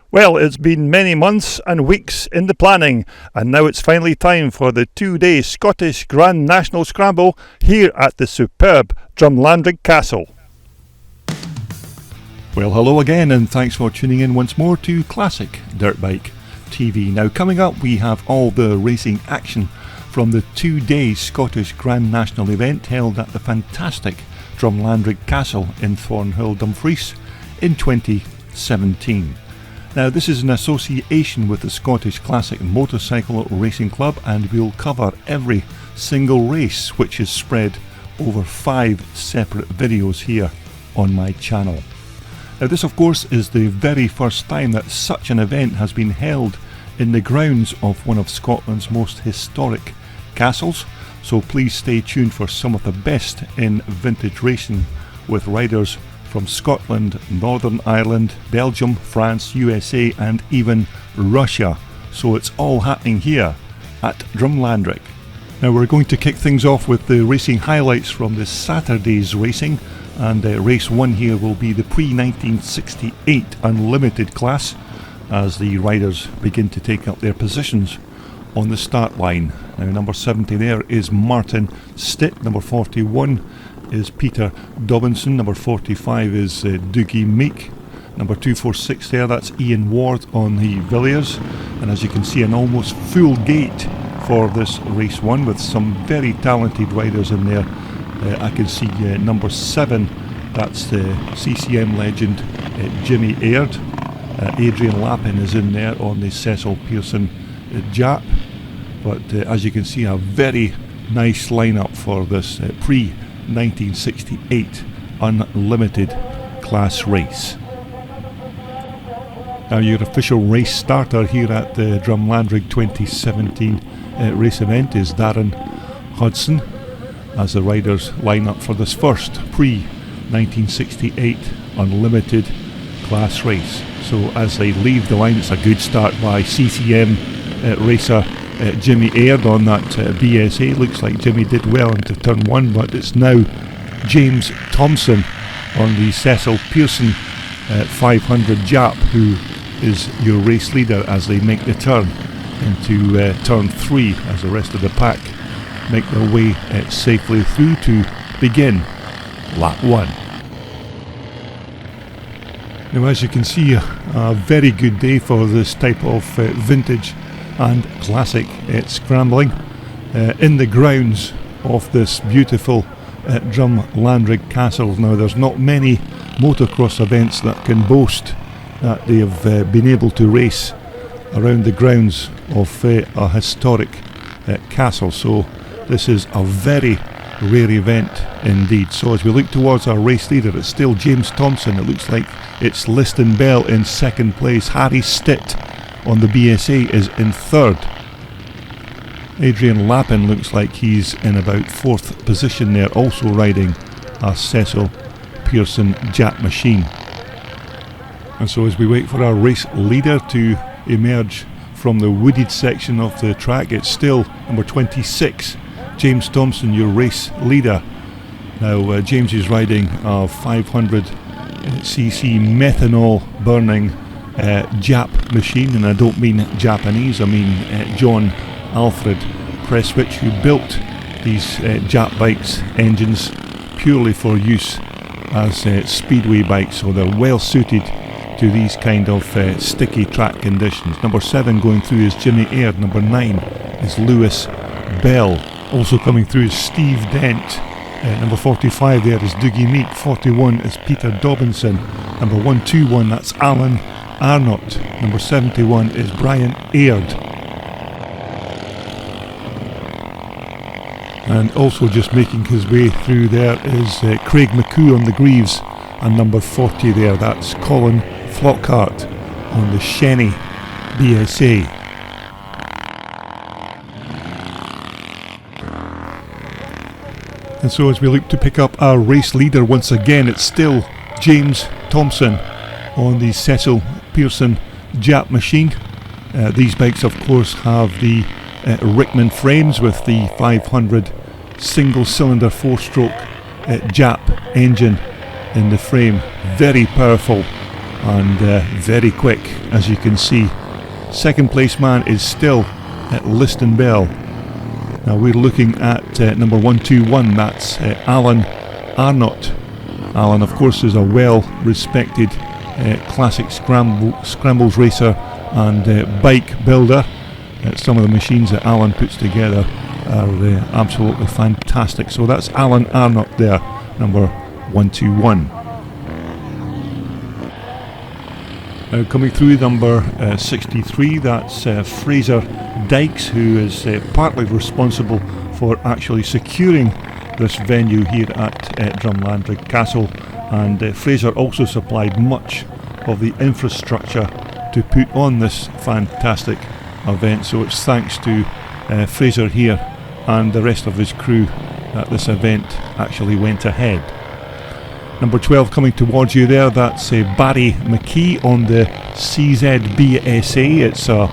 Well, it's been many months and weeks in the planning, and now it's finally time for the 2-day Scottish Grand National Scramble here at the superb Drumlanrig Castle. Well, hello again, and thanks for tuning in once more to Classic Dirt Bike TV. Now, coming up, we have all the racing action from the 2-day Scottish Grand National event held at the fantastic Drumlanrig Castle in Thornhill Dumfries in 2017. Now, this is an association with the Scottish Classic Motorcycle Racing Club, and we'll cover every single race, which is spread over 5 separate videos here on my channel. Now, this of course is the very first time that such an event has been held in the grounds of one of Scotland's most historic castles, so please stay tuned for some of the best in vintage racing with riders from Scotland, Northern Ireland, Belgium, France, USA and even Russia. So it's all happening here at Drumlanrig. Now we're going to kick things off with the racing highlights from this Saturday's racing, and race 1 here will be the pre-1968 Unlimited class as the riders begin to take up their positions on the start line. Now number 70 there is Martin Stitt, number 41 is Peter Dobinson, number 45 is Dougie Meek, number 246 there, that's Ian Ward on the Villiers, and as you can see an almost full gate for this race 1 with some very talented riders in there. I can see number 7, that's the CCM legend Jimmy Aird. Adrian Lappin is in there on the Cecil Pearson Jap, but as you can see a very nice lineup for this pre-1968 Unlimited class race. Now your official race starter here at the Drumlanrig 2017 race event is Darren Hudson as the riders line up for this first pre-1968 Unlimited class race. So as they leave the line, it's a good start by CCM racer Jimmy Aird on that BSA. Looks like Jimmy did well into turn 1, but it's now James Thompson on the Cecil Pearson 500 Jap who is your race leader as they make the turn into turn 3 as the rest of the pack make their way safely through to begin lap 1. Now as you can see, a very good day for this type of vintage and classic scrambling in the grounds of this beautiful Drumlanrig Castle. Now there's not many motocross events that can boast that they have been able to race around the grounds of a historic castle, so this is a very rare event indeed. So as we look towards our race leader, it's still James Thompson. It looks like it's Liston Bell in second place. Harry Stitt on the BSA is in third. Adrian Lappin looks like he's in about 4th position there, also riding a Cecil Pearson Jap machine. And so as we wait for our race leader to emerge from the wooded section of the track, it's still number 26, James Thompson, your race leader. Now James is riding a 500cc methanol burning Jap machine, and I don't mean Japanese, I mean John Alfred Prestwich, who built these Jap bikes engines purely for use as speedway bikes, so they're well suited to these kind of sticky track conditions. Number 7 going through is Jimmy Aird, number 9 is Lewis Bell, also coming through is Steve Dent, number 45 there is Dougie Meek, 41 is Peter Dobinson, number 121 that's Alan Arnott, number 71 is Brian Aird, and also just making his way through there is Craig McCoo on the Greaves, and number 40 there, that's Colin Flockhart on the Shenny BSA. And so as we look to pick up our race leader once again, it's still James Thompson on the Cecil Pearson Jap machine. These bikes of course have the Rickman frames with the 500 single cylinder 4-stroke Jap engine in the frame. Very powerful and very quick, as you can see. Second place man is still at Liston Bell. Now we're looking at number 121, that's Alan Arnott. Alan, of course, is a well-respected classic scrambles racer and bike builder. Some of the machines that Alan puts together are absolutely fantastic. So that's Alan Arnott there, number 121. Coming through number 63, that's Fraser Dykes, who is partly responsible for actually securing this venue here at Drumlanrig Castle, and Fraser also supplied much of the infrastructure to put on this fantastic event, so it's thanks to Fraser here and the rest of his crew that this event actually went ahead. Number 12 coming towards you there, that's Barry McKee on the CZ-BSA. It's a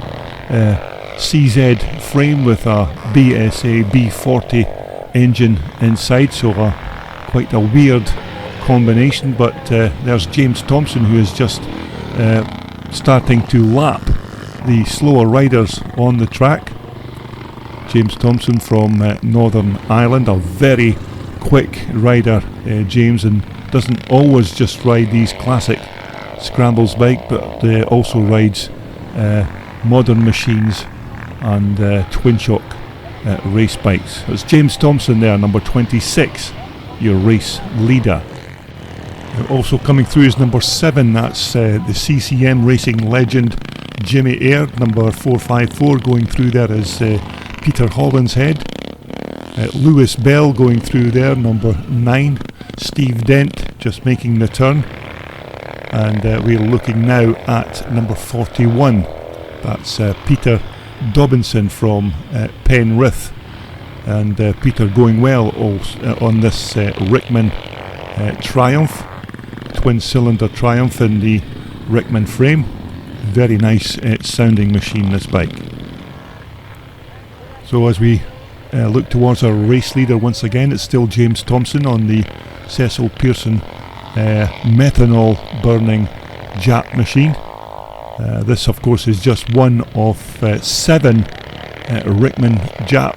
CZ frame with a BSA B40 engine inside, so quite a weird combination, but there's James Thompson, who is just starting to lap the slower riders on the track. James Thompson from Northern Ireland, a very quick rider, James, and doesn't always just ride these classic scrambles bike, but also rides modern machines and twin shock race bikes. It's James Thompson there, number 26, your race leader. Also coming through is number 7, that's the CCM racing legend Jimmy Aird. Number 454 going through there is Peter Hollinshead. Lewis Bell going through there, number 9. Steve Dent just making the turn, and we're looking now at number 41, that's Peter Dobinson from Penrith, and Peter going well also, on this Rickman Triumph, twin cylinder Triumph in the Rickman frame. Very nice sounding machine, this bike. So as we look towards our race leader once again, it's still James Thompson on the Cecil Pearson methanol burning Jap machine. This of course is just one of 7 Rickman Jap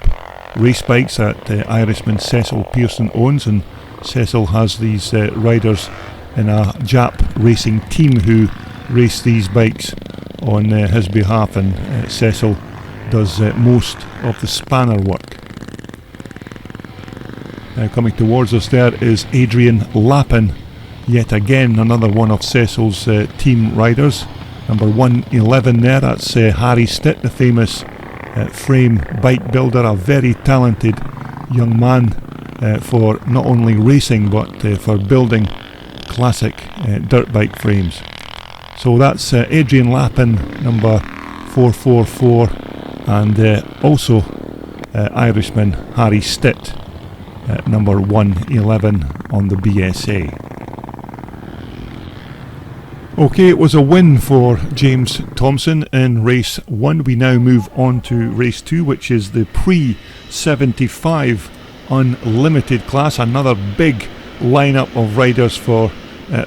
race bikes that Irishman Cecil Pearson owns, and Cecil has these riders in a Jap racing team who race these bikes on his behalf, and Cecil does most of the spanner work. Coming towards us there is Adrian Lappin, yet again another one of Cecil's team riders. Number 111 there, that's Harry Stitt, the famous frame bike builder, a very talented young man for not only racing but for building classic dirt bike frames. So that's Adrian Lappin, number 444, and also Irishman Harry Stitt, number 111 on the BSA. Okay, it was a win for James Thompson in race 1. We now move on to race 2, which is the pre-75 unlimited class. Another big lineup of riders for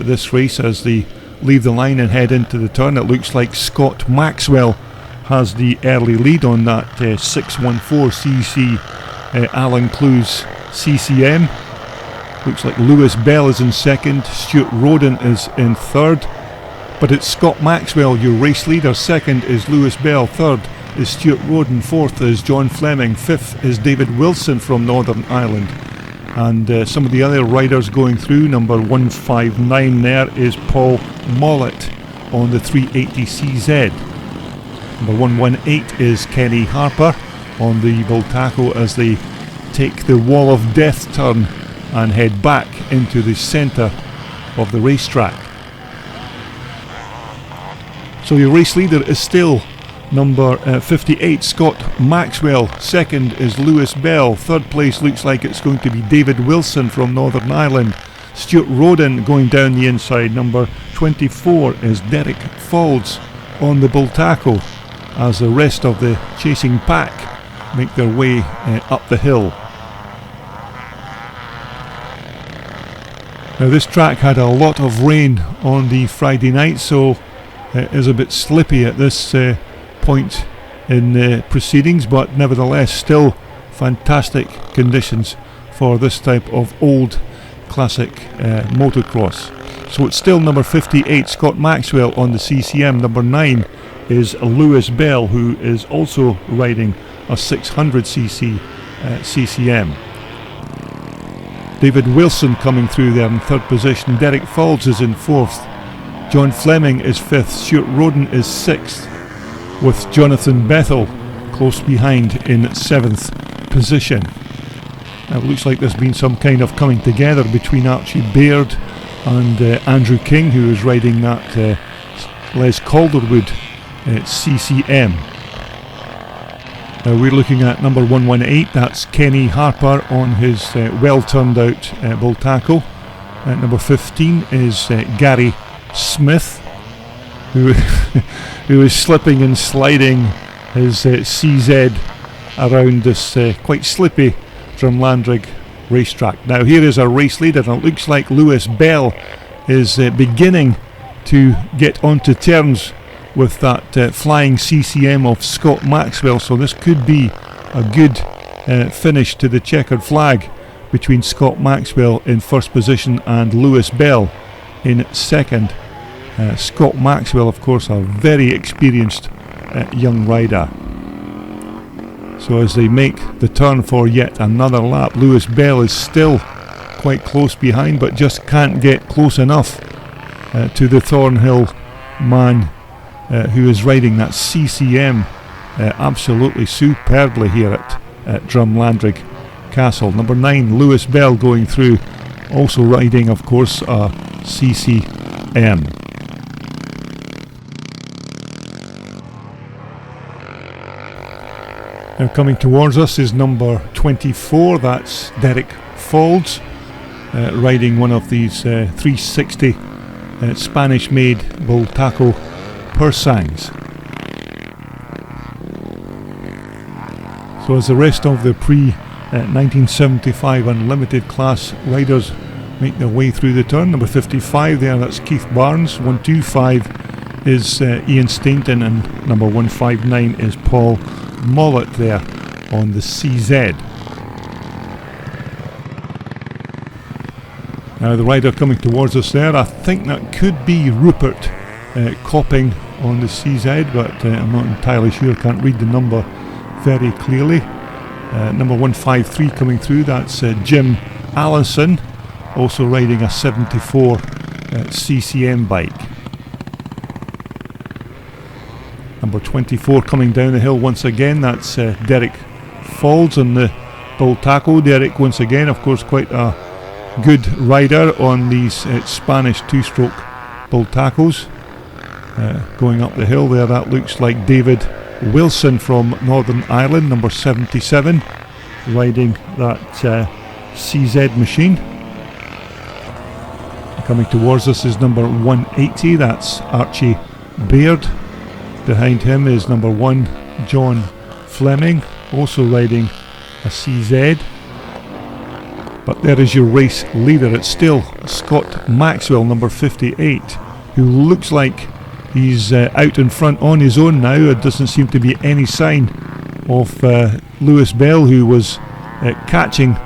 this race as they leave the line and head into the turn. It looks like Scott Maxwell has the early lead on that 614cc Alan Clues CCM. Looks like Lewis Bell is in second, Stuart Roden is in third, but it's Scott Maxwell, your race leader. Second is Lewis Bell, third is Stuart Roden, fourth is John Fleming, fifth is David Wilson from Northern Ireland. And some of the other riders going through, number 159 there is Paul Mollett on the 380CZ. Number 118 is Kenny Harper on the Bultaco as they take the Wall of Death turn and head back into the centre of the racetrack. So your race leader is still number 58, Scott Maxwell. Second is Lewis Bell. Third place looks like it's going to be David Wilson from Northern Ireland. Stuart Roden going down the inside. Number 24 is Derek Faulds on the Bultaco as the rest of the chasing pack make their way up the hill. Now this track had a lot of rain on the Friday night, so it is a bit slippy at this point in the proceedings, but nevertheless still fantastic conditions for this type of old classic motocross. So it's still number 58, Scott Maxwell on the CCM. Number 9 is Lewis Bell, who is also riding a 600cc CCM. David Wilson coming through there in third position. Derek Falls is in fourth. John Fleming is fifth. Stuart Roden is sixth, with Jonathan Bethel close behind in seventh position. Now it looks like there's been some kind of coming together between Archie Baird and Andrew King, who is riding that Les Calderwood CCM. We're looking at number 118, that's Kenny Harper on his well turned out Bull Tackle. Number 15 is Gary Smith, who who is slipping and sliding his CZ around this quite slippy Drumlanrig racetrack. Now here is a race leader, and it looks like Lewis Bell is beginning to get onto terms with that flying CCM of Scott Maxwell, so this could be a good finish to the checkered flag between Scott Maxwell in first position and Lewis Bell in second. Scott Maxwell, of course, a very experienced young rider. So as they make the turn for yet another lap, Lewis Bell is still quite close behind, but just can't get close enough to the Thornhill man who is riding that CCM absolutely superbly here at Drumlanrig Castle. Number 9, Lewis Bell going through, also riding, of course, a CCM. Now coming towards us is number 24, that's Derek Falls, riding one of these 360 Spanish-made Bull Tackle Pursangs. So as the rest of the pre-1975 Unlimited class riders make their way through the turn, number 55 there, that's Keith Barnes. 125 is Ian Stainton, and number 159 is Paul Mollett there on the CZ. Now the rider coming towards us there, I think that could be Rupert Copping on the CZ, but I'm not entirely sure, can't read the number very clearly. Number 153 coming through, that's Jim Allison, also riding a 74 CCM bike. Number 24 coming down the hill once again, that's Derek Falls on the Bull Tackle. Derek once again, of course, quite a good rider on these Spanish two-stroke Bull Tackles. Going up the hill there, that looks like David Wilson from Northern Ireland, number 77, riding that CZ machine. Coming towards us is number 180, that's Archie Baird. Behind him is number 1, John Fleming, also riding a CZ. But there is your race leader, it's still Scott Maxwell, number 58, who looks like he's out in front on his own now. It doesn't seem to be any sign of Lewis Bell, who was catching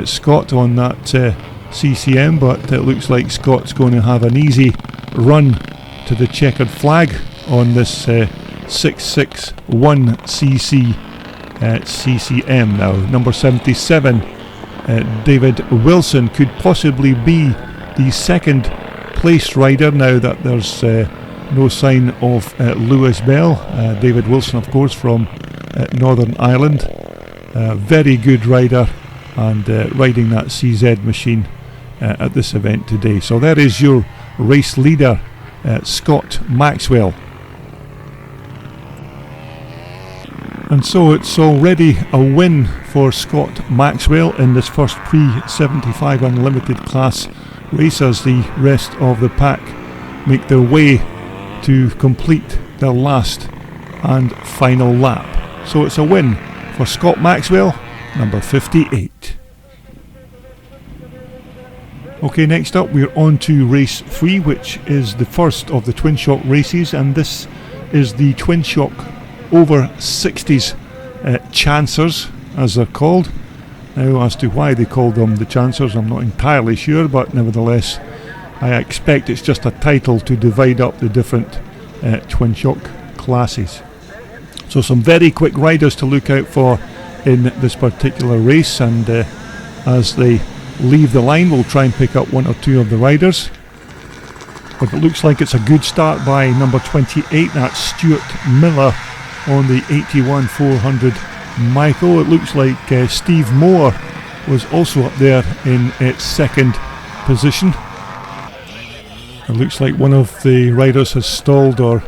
Scott on that CCM, but it looks like Scott's going to have an easy run to the checkered flag on this 661cc CCM. Now number 77, David Wilson, could possibly be the second place rider now that there's no sign of Lewis Bell. David Wilson, of course, from Northern Ireland, very good rider, and riding that CZ machine at this event today. So there is your race leader, Scott Maxwell. And so it's already a win for Scott Maxwell in this first pre-75 Unlimited class race, as the rest of the pack make their way to complete their last and final lap. So it's a win for Scott Maxwell, number 58. Okay, next up we're on to race 3, which is the first of the Twin Shock races, and this is the Twin Shock over 60s Chancers, as they're called. Now, as to why they call them the Chancers, I'm not entirely sure, but nevertheless I expect it's just a title to divide up the different Twin Shock classes. So some very quick riders to look out for in this particular race, and as they leave the line we'll try and pick up one or two of the riders. But it looks like it's a good start by number 28, that's Stuart Miller on the 81 400 Michael. It looks like Steve Moore was also up there in second position. It looks like one of the riders has stalled or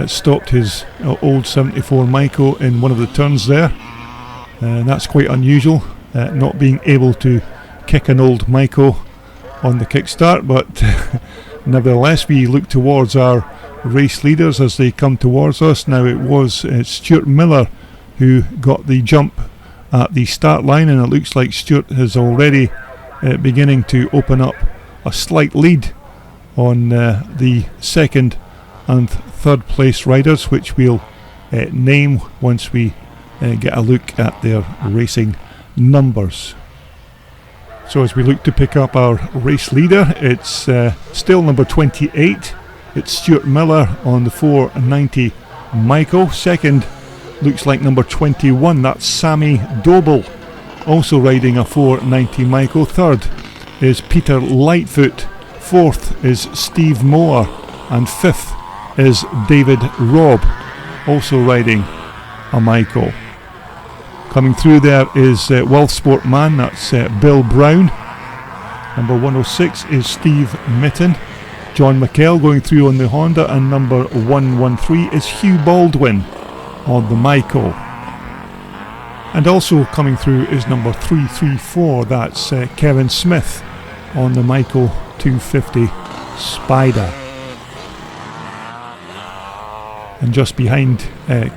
stopped his old 74 Michael in one of the turns there, and that's quite unusual, not being able to kick an old Michael on the kickstart. But nevertheless we look towards our race leaders as they come towards us. Now it was Stuart Miller who got the jump at the start line, and it looks like Stuart is already beginning to open up a slight lead on the second and third place riders, which we'll name once we get a look at their racing numbers. So as we look to pick up our race leader, it's still number 28, it's Stuart Miller on the 490 Michael. Second looks like number 21, that's Sammy Doble, also riding a 490 Michael. Third is Peter Lightfoot, fourth is Steve Moore, and fifth is David Robb, also riding a Michael. Coming through there is World Sport Man, that's Bill Brown. Number 106 is Steve Mitten. John McKell going through on the Honda, and number 113 is Hugh Baldwin on the Michael. And also coming through is number 334, that's Kevin Smith on the Michael 250 Spider. And just behind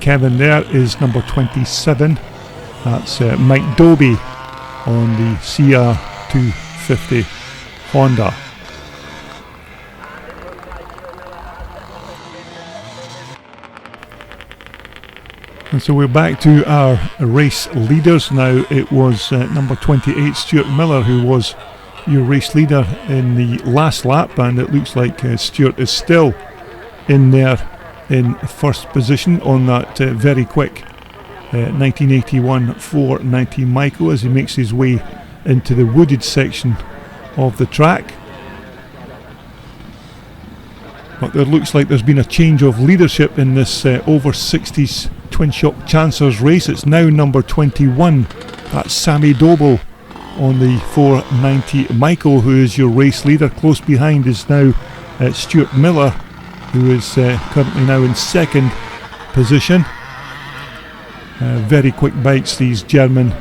Kevin there is number 27, that's Mike Doby on the CR250 Honda. And so we're back to our race leaders now. It was number 28 Stuart Miller who was your race leader in the last lap, and it looks like Stuart is still in there in first position on that very quick 1981 490 Michael as he makes his way into the wooded section of the track. But there looks like there's been a change of leadership in this over 60s Twin Shock Chancers race. It's now number 21, that's Sammy Doble on the 490 Michael, who is your race leader. Close behind is now Stuart Miller, who is currently now in second position. Very quick bikes, these German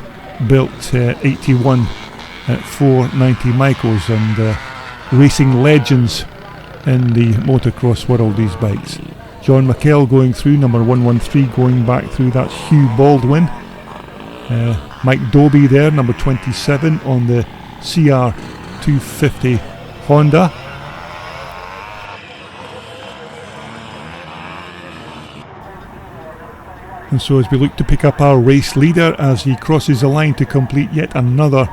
built 81 490 Michaels, and racing legends in the motocross world, these bikes. John McKell going through, number 113 going back through, that's Hugh Baldwin. Mike Doby there, number 27 on the CR250 Honda. And so as we look to pick up our race leader as he crosses the line to complete yet another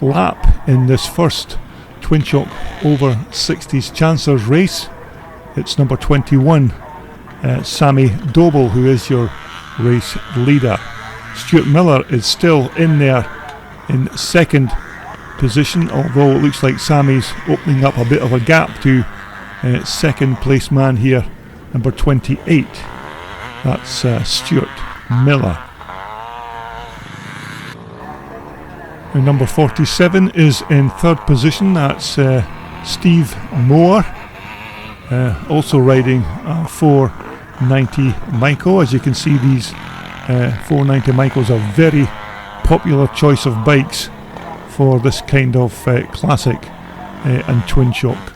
lap in this first Twin Shock over 60s Chancers race, it's number 21, Sammy Doble, who is your race leader. Stuart Miller is still in there in second position, although it looks like Sammy's opening up a bit of a gap to second place man here, number 28. That's Stuart Miller. And number 47 is in third position, that's Steve Moore, also riding 490 Michael. As you can see, these 490 Michaels are very popular choice of bikes for this kind of classic and twin shock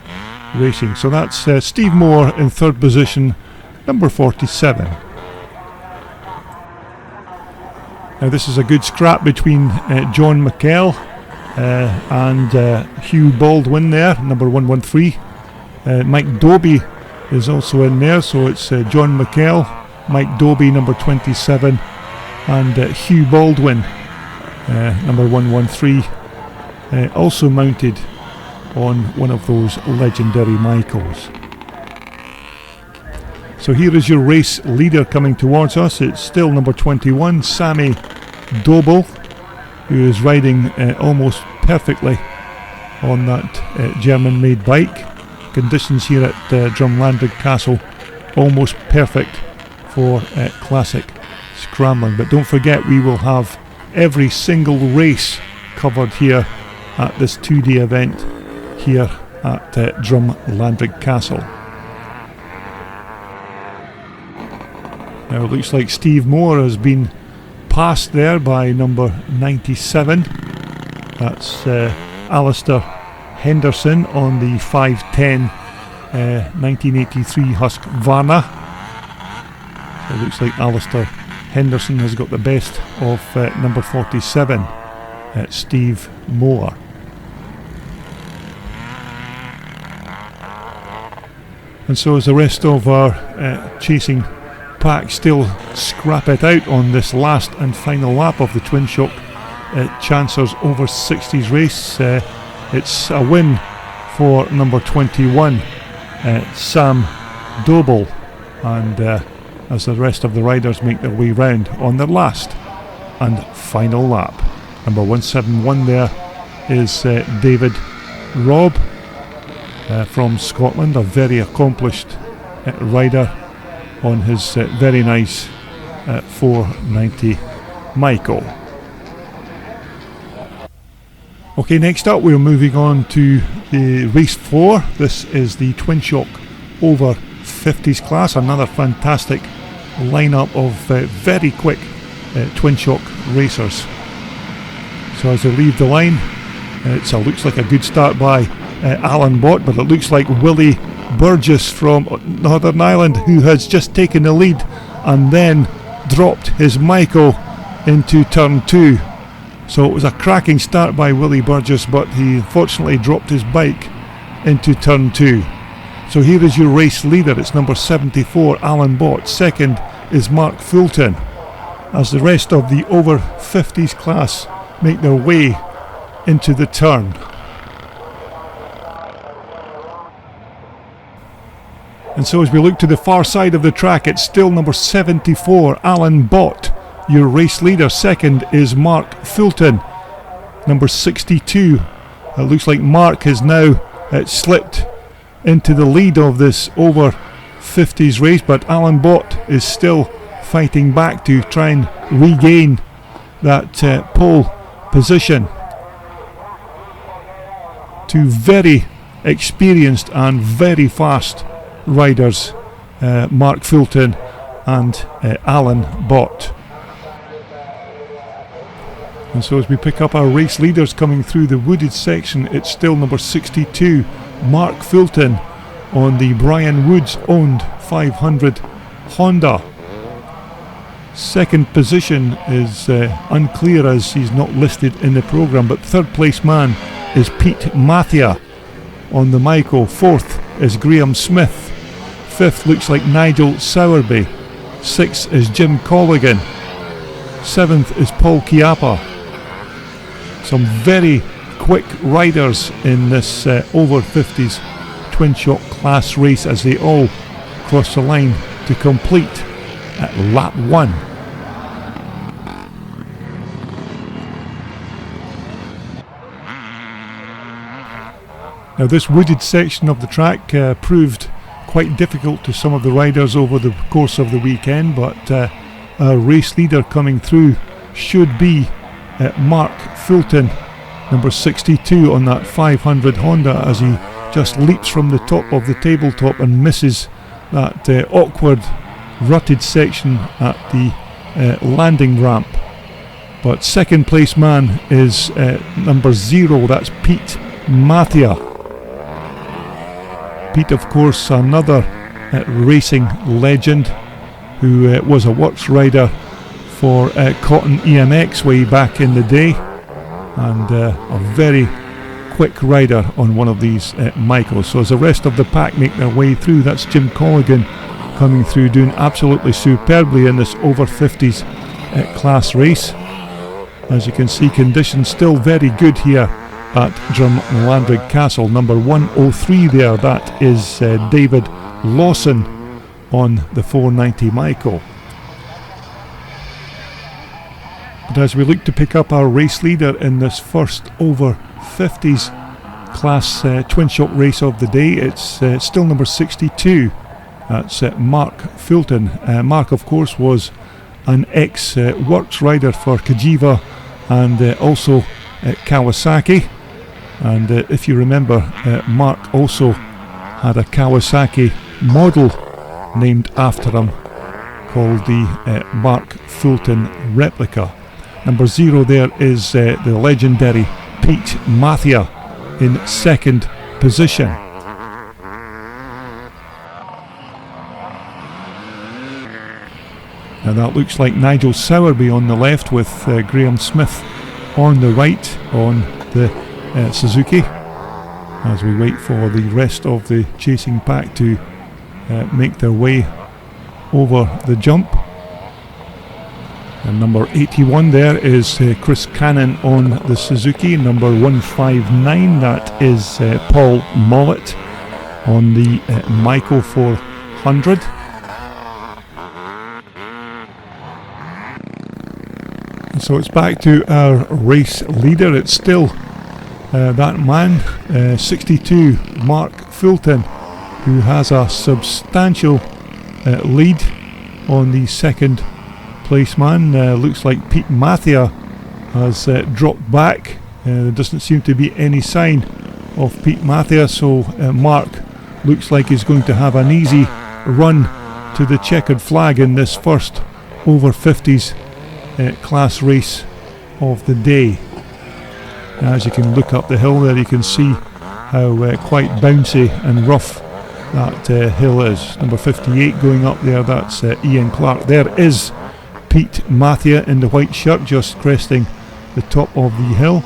racing. So that's Steve Moore in third position, number 47. Now this is a good scrap between John McKell and Hugh Baldwin there, number 113. Mike Doby is also in there, so it's John McKell, Mike Doby, number 27, and Hugh Baldwin, number 113, also mounted on one of those legendary Michaels. So here is your race leader coming towards us. It's still number 21, Sammy Dobel, who is riding almost perfectly on that German-made bike. Conditions here at Drumlanrig Castle almost perfect for classic scrambling. But don't forget, we will have every single race covered here at this 2-day event here at Drumlanrig Castle. Now it looks like Steve Moore has been passed there by number 97. That's Alistair Henderson on the 510 1983 Husqvarna. So it looks like Alistair Henderson has got the best of number 47, Steve Moore. And so as the rest of our chasing pack still scrap it out on this last and final lap of the Twin Shock Chancers over 60s race. It's a win for number 21, Sam Dobel, and as the rest of the riders make their way round on their last and final lap. Number 171 there is David Robb from Scotland, a very accomplished rider on his very nice 490 Michael. Okay, next up we're moving on to the race 4. This is the Twin Shock over 50s class, another fantastic lineup of very quick Twin Shock racers. So as they leave the line, it looks like a good start by Alan Bott, but it looks like Willie Burgess from Northern Ireland, who has just taken the lead and then dropped his Michael into turn 2. So it was a cracking start by Willie Burgess, but he unfortunately dropped his bike into turn 2. So here is your race leader. It's number 74, Alan Bott. Second is Mark Fulton, as the rest of the over 50s class make their way into the turn. And so as we look to the far side of the track, it's still number 74, Alan Bott, your race leader. Second is Mark Fulton, number 62. It looks like Mark has now slipped into the lead of this over 50s race, but Alan Bott is still fighting back to try and regain that pole position. Two very experienced and very fast riders, Mark Fulton and Alan Bott. And so as we pick up our race leaders coming through the wooded section, it's still number 62, Mark Fulton, on the Brian Woods owned 500 Honda. Second position is unclear as he's not listed in the programme, but third place man is Pete Mathia on the Michael. Fourth is Graham Smith. Fifth looks like Nigel Sowerby. Sixth is Jim Colligan. Seventh is Paul Chiappa. Some very quick riders in this over 50s Twin Shock class race as they all cross the line to complete at lap 1. Now this wooded section of the track proved quite difficult to some of the riders over the course of the weekend, but our race leader coming through should be Mark Fulton, number 62 on that 500 Honda, as he just leaps from the top of the tabletop and misses that awkward rutted section at the landing ramp. But second place man is number 0, that's Pete Mathia. Pete, of course, another racing legend who was a works rider for Cotton EMX way back in the day. and a very quick rider on one of these Michaels. So as the rest of the pack make their way through, that's Jim Colligan coming through, doing absolutely superbly in this over 50s class race. As you can see, conditions still very good here at Drumlanrig Castle. Number 103 there, that is David Lawson on the 490 Michael. But as we look to pick up our race leader in this first over 50s class twin shock race of the day, it's still number 62. That's Mark Fulton. Mark, of course, was an ex-works rider for Kajiva and also Kawasaki. And if you remember, Mark also had a Kawasaki model named after him called the Mark Fulton replica. Number 0 there is the legendary Pete Mathia in second position. Now that looks like Nigel Sowerby on the left with Graham Smith on the right on the Suzuki, as we wait for the rest of the chasing pack to make their way over the jump. And number 81 there is Chris Cannon on the Suzuki. Number 159, that is Paul Mollett on the Michael 400. And so it's back to our race leader. It's still that man, 62, Mark Fulton, who has a substantial lead on the second place man. Looks like Pete Mathia has dropped back. There doesn't seem to be any sign of Pete Mathia, so Mark looks like he's going to have an easy run to the checkered flag in this first over 50s class race of the day. As you can look up the hill there, you can see how quite bouncy and rough that hill is. Number 58 going up there, that's Ian Clark. There is Pete Mathia in the white shirt just cresting the top of the hill.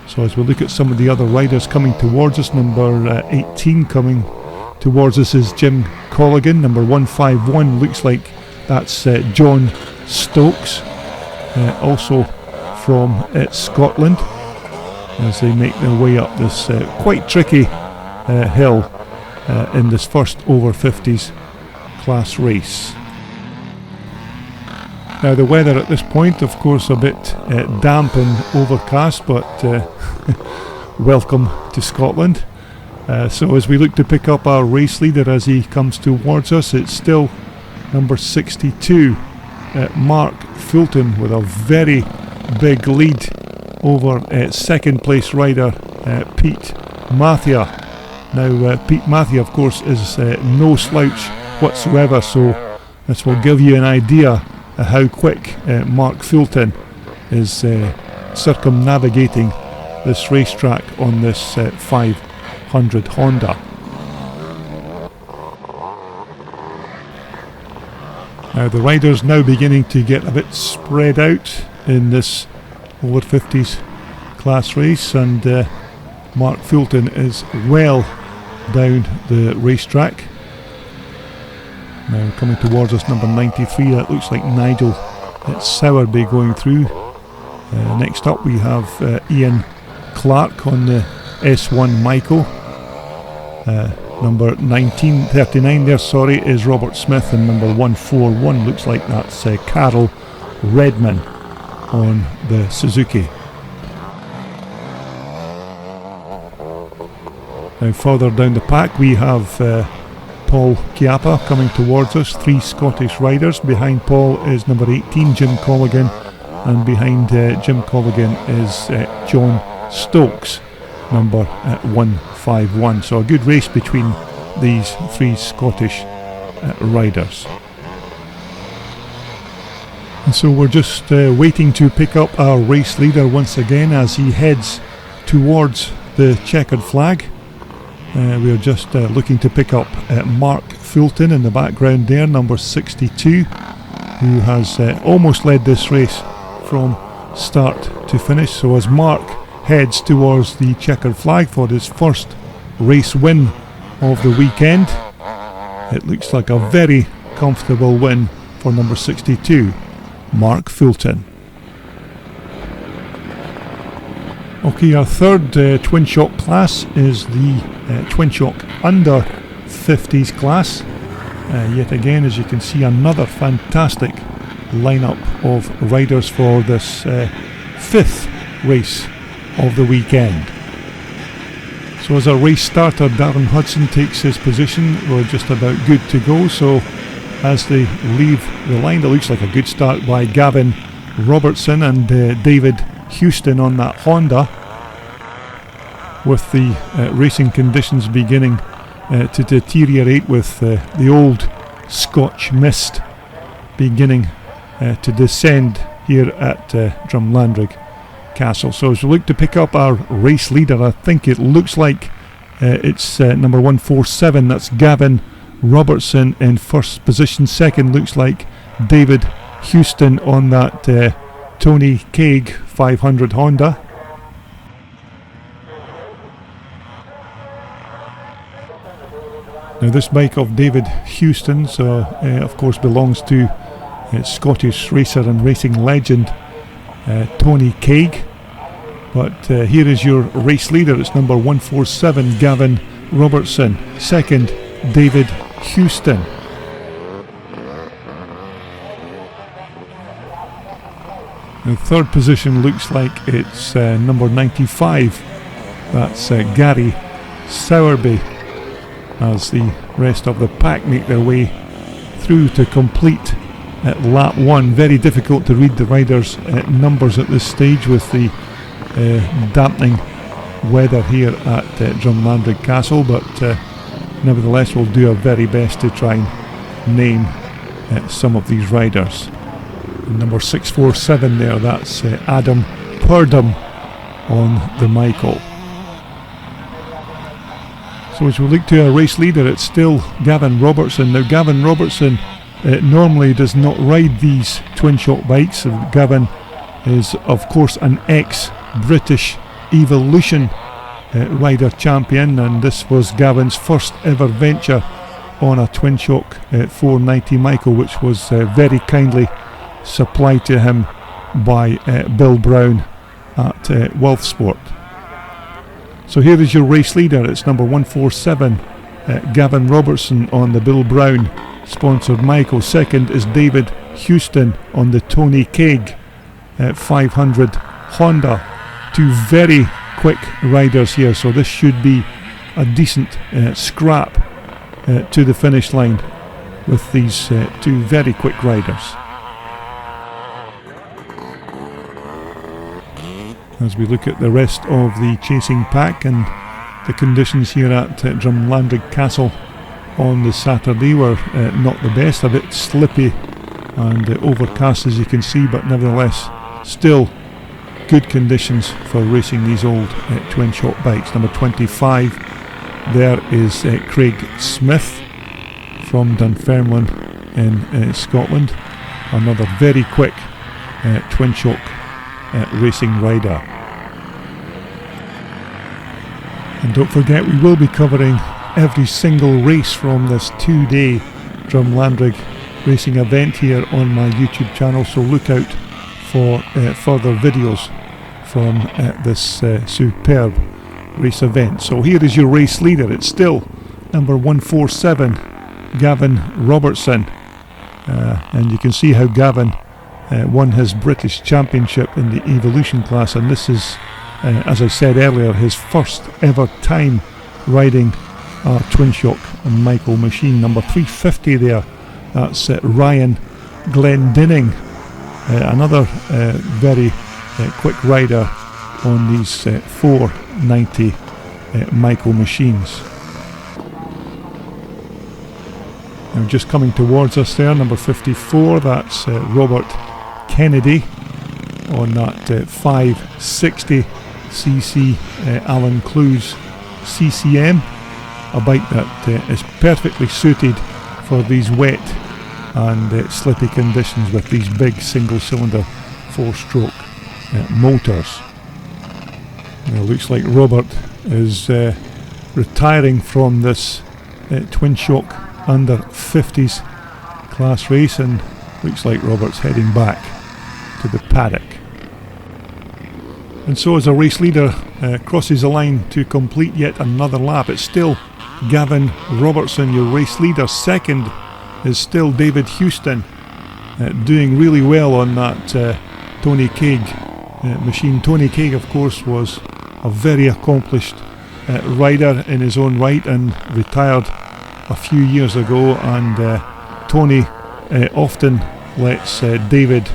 So as we look at some of the other riders coming towards us, number 18 coming towards us is Jim Colligan. Number 151 looks like that's John Stokes, also from Scotland, as they make their way up this quite tricky hill in this first over 50s class race. Now the weather at this point, of course, a bit damp and overcast, but welcome to Scotland. So as we look to pick up our race leader as he comes towards us, it's still number 62, Mark Fulton, with a very big lead over second place rider Pete Mathia. Now Pete Mathia, of course, is no slouch whatsoever, so this will give you an idea how quick Mark Fulton is circumnavigating this racetrack on this 500 Honda. Now the riders now beginning to get a bit spread out in this over 50s class race, and Mark Fulton is well down the racetrack. Now coming towards us, number 93, that looks like Nigel Sowerby going through. Next up we have Ian Clark on the S1 Michael. Number 39 there, is Robert Smith, and number 141 looks like that's Carol Redman on the Suzuki. Now further down the pack we have Paul Chiappa coming towards us, 3 Scottish riders. Behind Paul is number 18, Jim Colligan, and behind Jim Colligan is John Stokes, number 151. So a good race between these 3 Scottish riders. And so we're just waiting to pick up our race leader once again as he heads towards the checkered flag. We're just looking to pick up Mark Fulton in the background there, number 62, who has almost led this race from start to finish. So as Mark heads towards the checkered flag for his first race win of the weekend, it looks like a very comfortable win for number 62, Mark Fulton. Okay, our third twin shock class is the twin shock under 50s class. Yet again, as you can see, another fantastic lineup of riders for this fifth race of the weekend. So as our race starter, Darren Hudson takes his position. We're just about good to go. So as they leave the line, it looks like a good start by Gavin Robertson and David Houston on that Honda, with the racing conditions beginning to deteriorate, with the old Scotch mist beginning to descend here at Drumlanrig Castle. So as we look to pick up our race leader, I think it looks like it's number 147, that's Gavin Robertson in first position. Second looks like David Houston on that Tony Kaig 500 Honda. Now this bike of David Houston's of course belongs to Scottish racer and racing legend Tony Kaig, but here is your race leader. It's number 147, Gavin Robertson. Second, David Houston. The third position looks like it's number 95, that's Gary Sowerby, as the rest of the pack make their way through to complete at lap 1. Very difficult to read the riders' numbers at this stage with the dampening weather here at Drumlanrig Castle, but nevertheless we'll do our very best to try and name some of these riders. Number 647 there, that's Adam Purdom on the Michael. So as we look to our race leader, it's still Gavin Robertson. Now Gavin Robertson normally does not ride these twin shock bikes. Gavin is of course an ex-British Evolution rider champion, and this was Gavin's first ever venture on a twin shock 490 Michael, which was very kindly supplied to him by Bill Brown at Wolfsport. So here is your race leader. It's number 147, Gavin Robertson on the Bill Brown sponsored Michael. Second is David Houston on the Tony Kaig 500 Honda. Two very quick riders here, so this should be a decent scrap to the finish line with these two very quick riders. As we look at the rest of the chasing pack, and the conditions here at Drumlanrig Castle on the Saturday were not the best, a bit slippy and overcast as you can see, but nevertheless still good conditions for racing these old twin shock bikes. Number 25 there is Craig Smith from Dunfermline in Scotland, another very quick twin shock racing rider. And don't forget, we will be covering every single race from this 2-day Drumlanrig racing event here on my YouTube channel, so look out for further videos from this superb race event. So here is your race leader. It's still number 147, Gavin Robertson, and you can see how Gavin won his British Championship in the Evolution class, and this is, as I said earlier, his first ever time riding a twin shock Michael machine. Number 350 there, that's Ryan Glendinning, another very quick rider on these 490 Michael machines. Now just coming towards us there, number 54, that's Robert Kennedy on that 560cc Alan Clues CCM, a bike that is perfectly suited for these wet and slippy conditions with these big single cylinder 4-stroke motors. Now it looks like Robert is retiring from this twin shock under 50s class race, and looks like Robert's heading back to the paddock. And so as a race leader crosses the line to complete yet another lap, it's still Gavin Robertson, your race leader. Second is still David Houston, doing really well on that Tony Craig machine. Tony Craig, of course, was a very accomplished rider in his own right and retired a few years ago, and Tony often lets David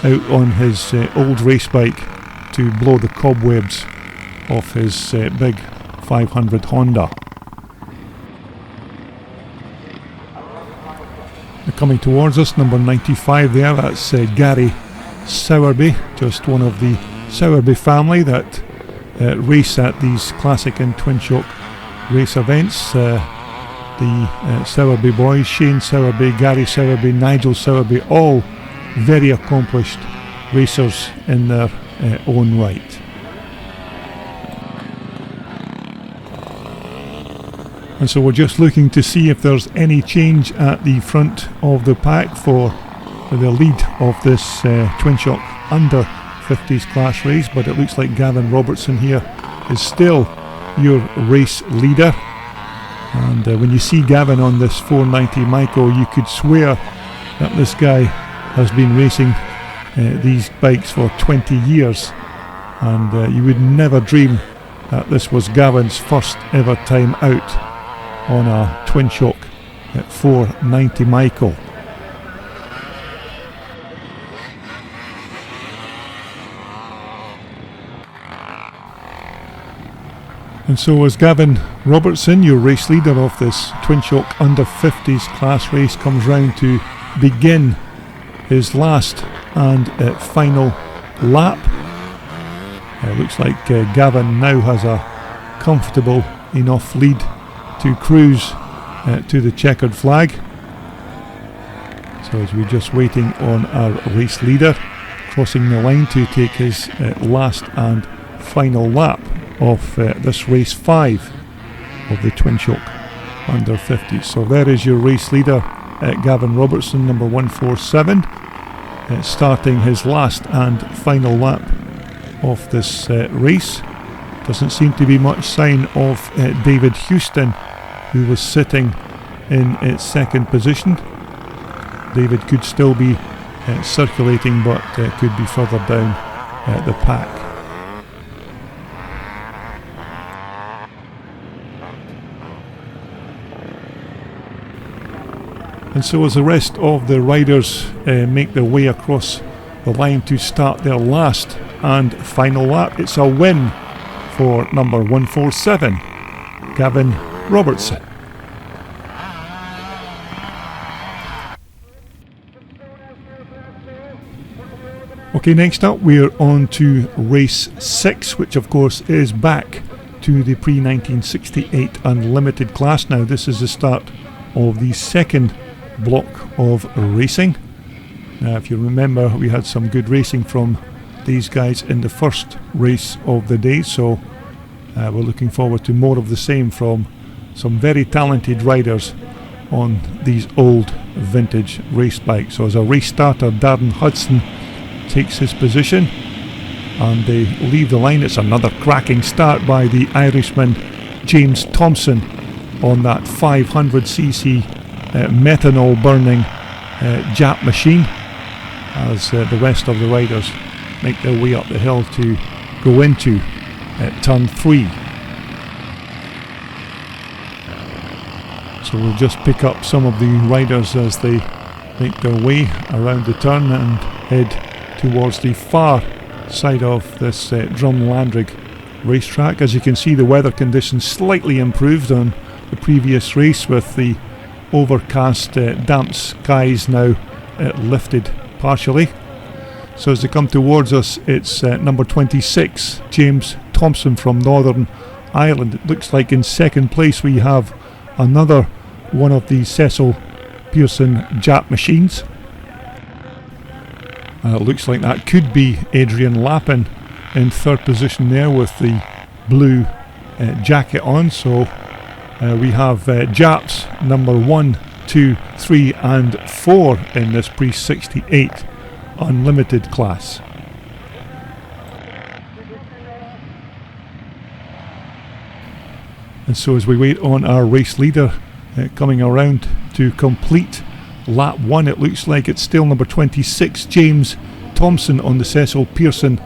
out on his old race bike to blow the cobwebs off his big 500 Honda. Coming towards us, number 95 there, that's Gary Sowerby, just one of the Sowerby family that race at these classic and twin shock race events. The Sowerby boys, Shane Sowerby, Gary Sowerby, Nigel Sowerby, all very accomplished racers in their own right. And so we're just looking to see if there's any change at the front of the pack for the lead of this twin shock under 50s class race, but it looks like Gavin Robertson here is still your race leader. And when you see Gavin on this 490 Micro, you could swear that this guy has been racing these bikes for 20 years, and you would never dream that this was Gavin's first ever time out on a twin shock at 490 Micro. And so as Gavin Robertson, your race leader of this twin shock under 50s class race, comes round to begin his last and final lap, it looks like Gavin now has a comfortable enough lead to cruise to the checkered flag. So as we're just waiting on our race leader crossing the line to take his last and final lap of this race 5 of the twin shock under 50s. So there is your race leader, Gavin Robertson, number 147, starting his last and final lap of this race. Doesn't seem to be much sign of David Houston, who was sitting in second position. David could still be circulating, but could be further down the pack. And so as the rest of the riders make their way across the line to start their last and final lap, it's a win for number 147, Gavin Robertson. Okay, next up we're on to race 6, which of course is back to the pre-1968 Unlimited class. Now this is the start of the second block of racing. Now if you remember, we had some good racing from these guys in the first race of the day, so we're looking forward to more of the same from some very talented riders on these old vintage race bikes. So as a race starter, Darren Hudson takes his position and they leave the line. It's another cracking start by the Irishman James Thompson on that 500cc methanol burning Jap machine, as the rest of the riders make their way up the hill to go into turn 3. So we'll just pick up some of the riders as they make their way around the turn and head towards the far side of this Drumlanrig racetrack. As you can see, the weather conditions slightly improved on the previous race, with the overcast damp skies now lifted partially. So as they come towards us, it's number 26, James Thompson from Northern Ireland. It looks like in second place we have another one of the Cecil Pearson Jap machines. Looks like that could be Adrian Lappin in third position there with the blue jacket on. So we have Japs number 1, 2, 3 and 4 in this pre-68 unlimited class. And so as we wait on our race leader coming around to complete lap 1, it looks like it's still number 26 James Thompson on the Cecil Pearson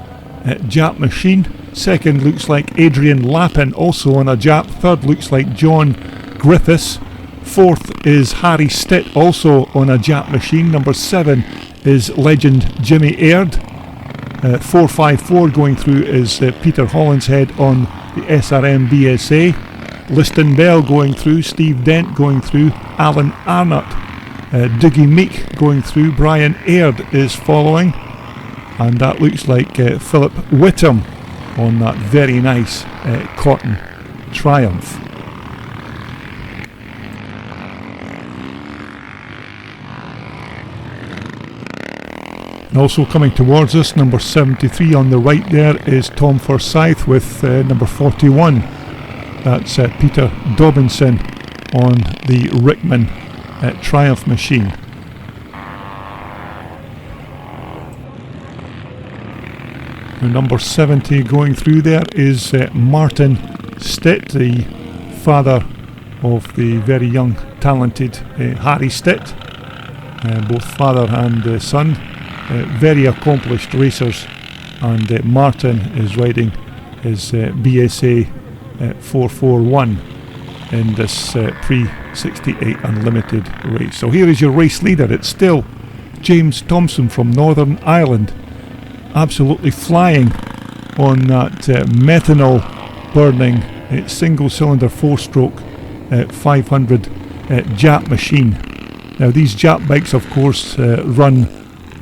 Jap machine. Second looks like Adrian Lappin, also on a Jap. Third looks like John Griffiths. Fourth is Harry Stitt, also on a Jap machine. Number 7 is legend Jimmy Aird. 454 going through is Peter Hollinshead on the SRM BSA. Liston Bell going through, Steve Dent going through, Alan Arnott, Dougie Meek going through, Brian Aird is following, and that looks like Philip Whittam on that very nice cotton Triumph. And also coming towards us, number 73 on the right there is Tom Forsyth with number 41. That's Peter Dobinson on the Rickman Triumph machine. And number 70 going through there is Martin Stitt, the father of the very young, talented Harry Stitt. Both father and son, very accomplished racers, and Martin is riding his BSA 441 in this pre-68 unlimited race. So here is your race leader. It's still James Thompson from Northern Ireland, absolutely flying on that methanol burning single cylinder 4-stroke 500 Jap machine. Now these Jap bikes of course run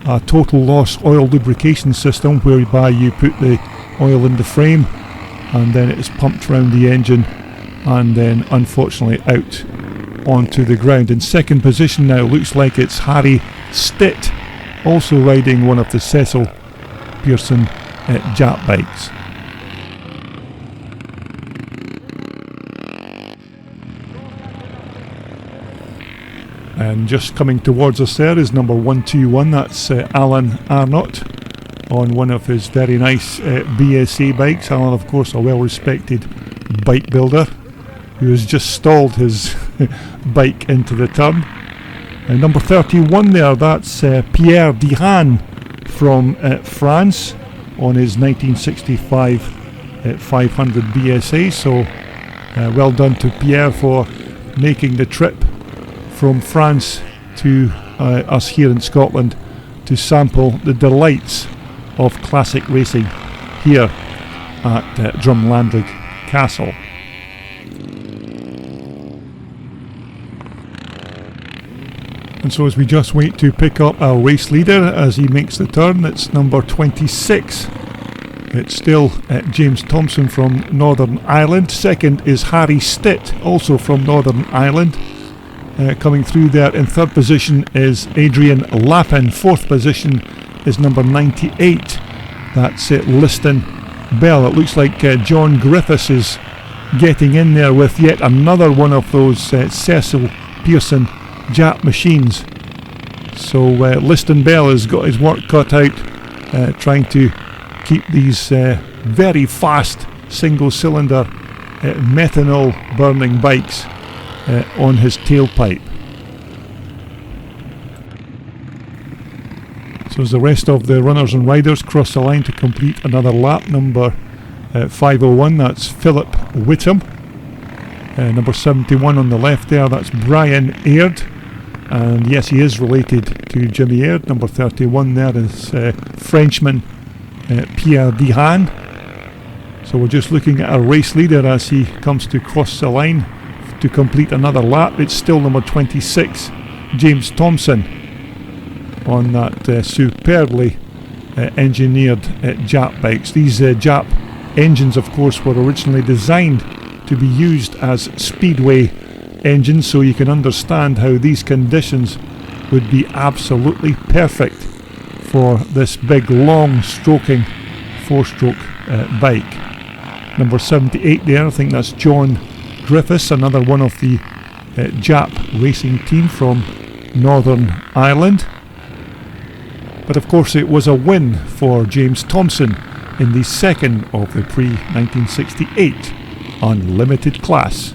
a total loss oil lubrication system, whereby you put the oil in the frame and then it is pumped around the engine and then unfortunately out onto the ground. In second position now looks like it's Harry Stitt, also riding one of the Cecil Pearson Jap bikes. And just coming towards us there is number 121, that's Alan Arnott on one of his very nice BSA bikes. Alan, of course, a well-respected bike builder who has just stalled his bike into the turn. And number 31 there, that's Pierre Dihan from France on his 1965 500 BSA. So well done to Pierre for making the trip from France to us here in Scotland to sample the delights of classic racing here at Drumlanrig Castle. And so as we just wait to pick up our race leader as he makes the turn, it's number 26. It's still James Thompson from Northern Ireland. Second is Harry Stitt, also from Northern Ireland. Coming through there in third position is Adrian Lappin. Fourth position is number 98. That's Liston Bell. It looks like John Griffiths is getting in there with yet another one of those Cecil Pearson Jap machines. So Liston Bell has got his work cut out trying to keep these very fast single cylinder methanol burning bikes on his tailpipe. So as the rest of the runners and riders cross the line to complete another lap, number 501, that's Philip Whittam. Number 71 on the left there, that's Brian Aird. And yes, he is related to Jimmy Aird. Number 31 there is Frenchman Pierre Dihan. So we're just looking at our race leader as he comes to cross the line to complete another lap. It's still number 26, James Thompson, on that superbly engineered Jap bikes. These Jap engines, of course, were originally designed to be used as speedway engines, so you can understand how these conditions would be absolutely perfect for this big long stroking 4-stroke bike. Number 78 there, I think that's John Griffiths, another one of the Jap racing team from Northern Ireland. But of course it was a win for James Thompson in the second of the pre-1968 Unlimited class.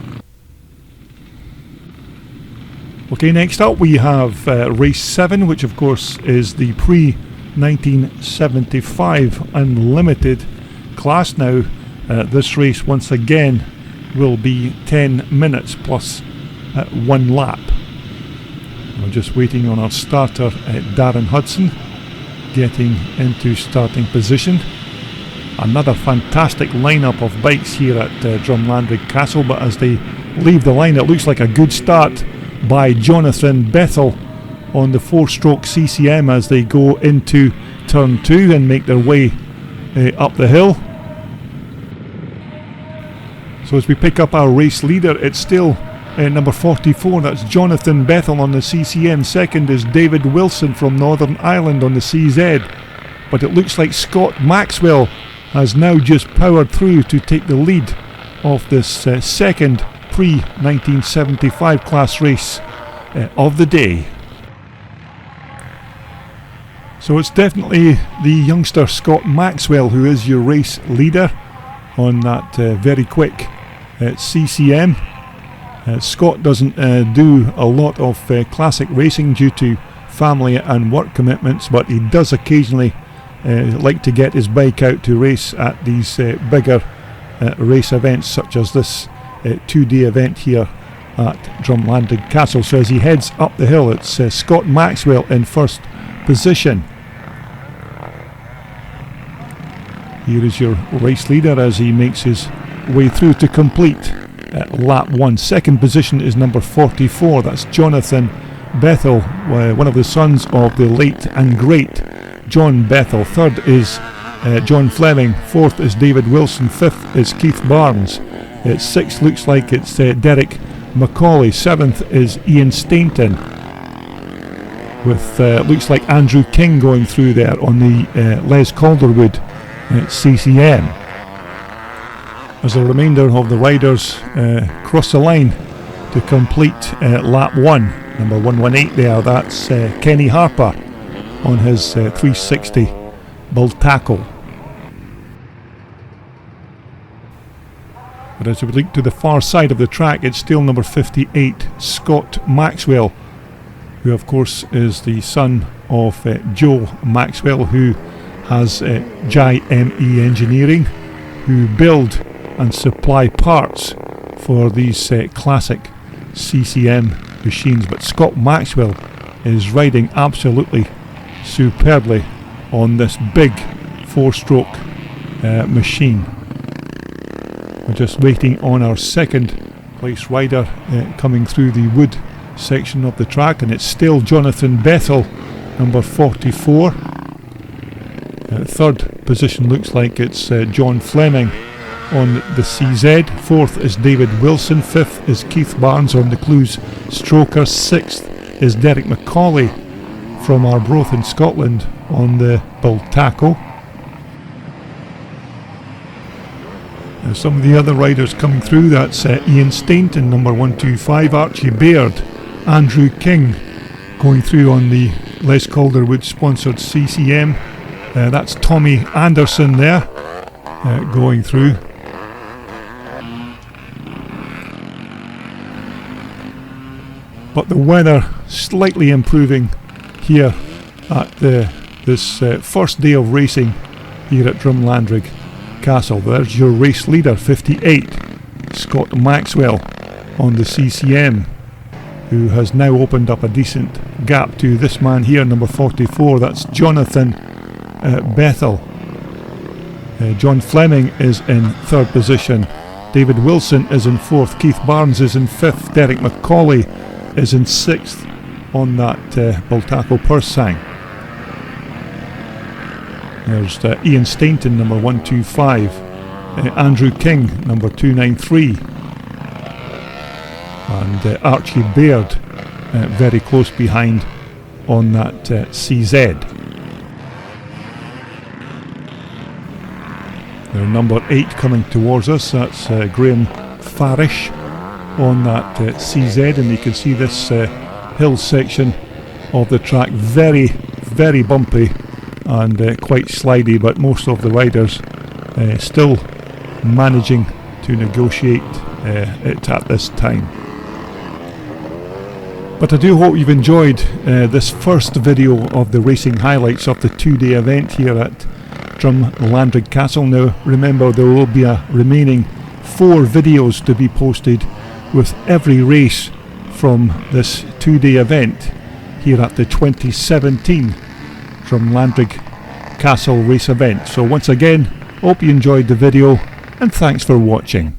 Okay, next up we have race 7, which of course is the pre-1975 Unlimited class. Now this race once again will be 10 minutes plus 1 lap. We're just waiting on our starter, Darren Hudson, getting into starting position. Another fantastic lineup of bikes here at Drumlanrig Castle, but as they leave the line it looks like a good start by Jonathan Bethel on the 4-stroke CCM as they go into turn 2 and make their way up the hill. So as we pick up our race leader, it's still number 44, that's Jonathan Bethel on the CCM. Second is David Wilson from Northern Ireland on the CZ. But it looks like Scott Maxwell has now just powered through to take the lead of this second pre-1975 class race of the day. So it's definitely the youngster Scott Maxwell who is your race leader on that very quick CCM. Scott doesn't do a lot of classic racing due to family and work commitments, but he does occasionally like to get his bike out to race at these bigger race events such as this 2-day event here at Drumlanrig Castle. So as he heads up the hill, it's Scott Maxwell in first position. Here is your race leader as he makes his way through to complete lap 1. Second position is number 44, that's Jonathan Bethel, one of the sons of the late and great John Bethel. Third is John Fleming. Fourth is David Wilson. Fifth is Keith Barnes. Sixth looks like it's Derek Macaulay. Seventh is Ian Stainton, with looks like Andrew King going through there on the Les Calderwood CCM. As the remainder of the riders cross the line to complete lap 1. Number 118 there, that's Kenny Harper on his 360 Bultaco. But as we look to the far side of the track, it's still number 58, Scott Maxwell, who of course is the son of Joe Maxwell, who has Jai ME Engineering, who build and supply parts for these classic CCM machines. But Scott Maxwell is riding absolutely superbly on this big 4-stroke machine. We're just waiting on our second place rider coming through the wood section of the track, and it's still Jonathan Bethel, number 44. Third position looks like it's John Fleming on the CZ. Fourth is David Wilson. Fifth is Keith Barnes on the Clues Stroker. Sixth is Derek Macaulay from Arbroath in Scotland on the Bultaco. Some of the other riders coming through, that's Ian Stainton, number 125, Archie Baird, Andrew King going through on the Les Calderwood sponsored CCM. That's Tommy Anderson there going through. But the weather slightly improving here at this first day of racing here at Drumlanrig Castle. There's your race leader, 58, Scott Maxwell on the CCM, who has now opened up a decent gap to this man here, number 44, that's Jonathan Bethel. John Fleming is in third position. David Wilson is in fourth. Keith Barnes is in fifth. Derek Macaulay is in sixth on that Bultaco Pursang. There's Ian Stainton, number 125. Andrew King, number 293. And Archie Baird very close behind on that CZ. They're number 8 coming towards us. That's Graham Farish on that CZ, and you can see this hill section of the track very, very bumpy and quite slidey, but most of the riders still managing to negotiate it at this time. But I do hope you've enjoyed this first video of the racing highlights of the 2-day event here at Drumlanrig Castle. Now remember, there will be a remaining 4 videos to be posted with every race from this 2-day event here at the 2017 Drumlanrig Castle race event. So once again, hope you enjoyed the video and thanks for watching.